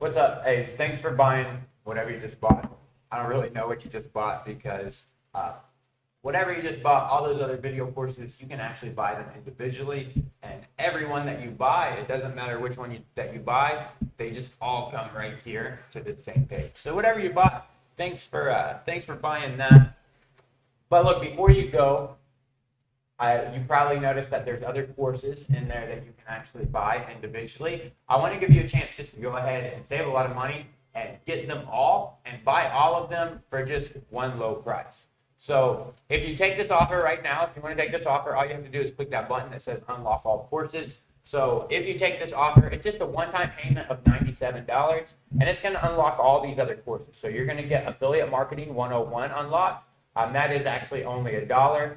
What's up? Hey, thanks for buying whatever you just bought. I don't really know what you just bought because whatever you just bought, all those other video courses, you can actually buy them individually. And every one that you buy, it doesn't matter which one that you buy, they just all come right here to the same page. So whatever you bought, thanks for buying that. But look, before you go, you probably noticed that there's other courses in there that you can actually buy individually. I want to give you a chance just to go ahead and save a lot of money and get them all and buy all of them for just one low price. So if you take this offer right now, if you want to take this offer, all you have to do is click that button that says unlock all courses. So if you take this offer, it's just a one-time payment of $97, and it's going to unlock all these other courses. So you're going to get Affiliate Marketing 101 unlocked. That is actually only $1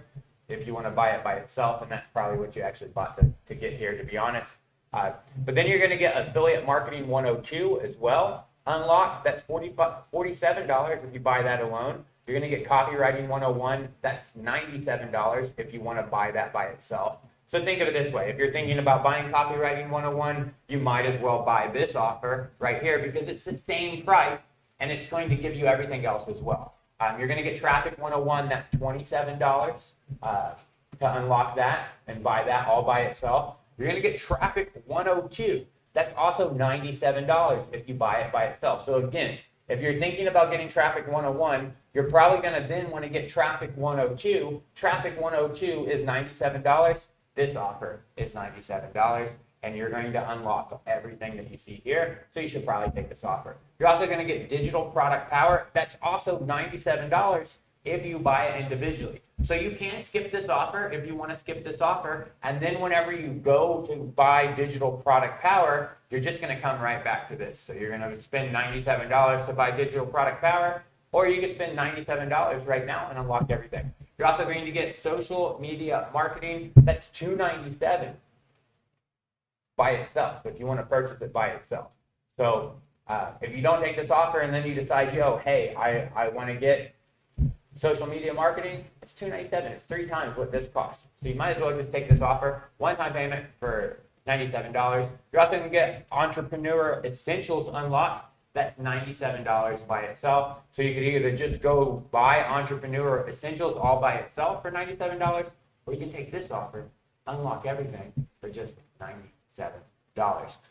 if you want to buy it by itself, and that's probably what you actually bought to get here, to be honest. But then you're going to get Affiliate Marketing 102 as well unlocked. That's $47 if you buy that alone. You're going to get Copywriting 101. That's $97 if you want to buy that by itself. So think of it this way. If you're thinking about buying Copywriting 101, you might as well buy this offer right here because it's the same price, and it's going to give you everything else as well. You're going to get Traffic 101. That's $27 to unlock that and buy that all by itself. You're going to get Traffic 102. That's also $97 if you buy it by itself. So again, if you're thinking about getting Traffic 101, you're probably going to then want to get Traffic 102. Traffic 102 is $97. This offer is $97. And you're going to unlock everything that you see here. So you should probably take this offer. You're also going to get Digital Product Power. That's also $97 if you buy it individually. So you can't skip this offer if you want to skip this offer. And then whenever you go to buy Digital Product Power, you're just going to come right back to this. So you're going to spend $97 to buy Digital Product Power, or you can spend $97 right now and unlock everything. You're also going to get Social Media Marketing. That's $297 by itself, if you want to purchase it by itself. So if you don't take this offer and then you decide, hey, I want to get social media marketing, it's $297. It's 3 times what this costs. So you might as well just take this offer, one-time payment for $97. You're also going to get Entrepreneur Essentials unlocked. That's $97 by itself. So you could either just go buy Entrepreneur Essentials all by itself for $97, or you can take this offer, unlock everything for just $97.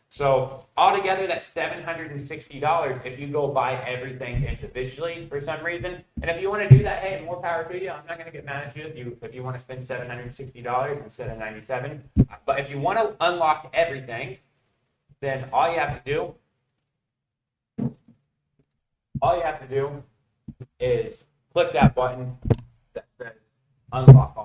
So altogether, that's $760 if you go buy everything individually for some reason. And if you want to do that, hey, more power to you. I'm not going to get mad at you if you want to spend $760 instead of $97. But if you want to unlock everything, then all you have to do is click that button that says unlock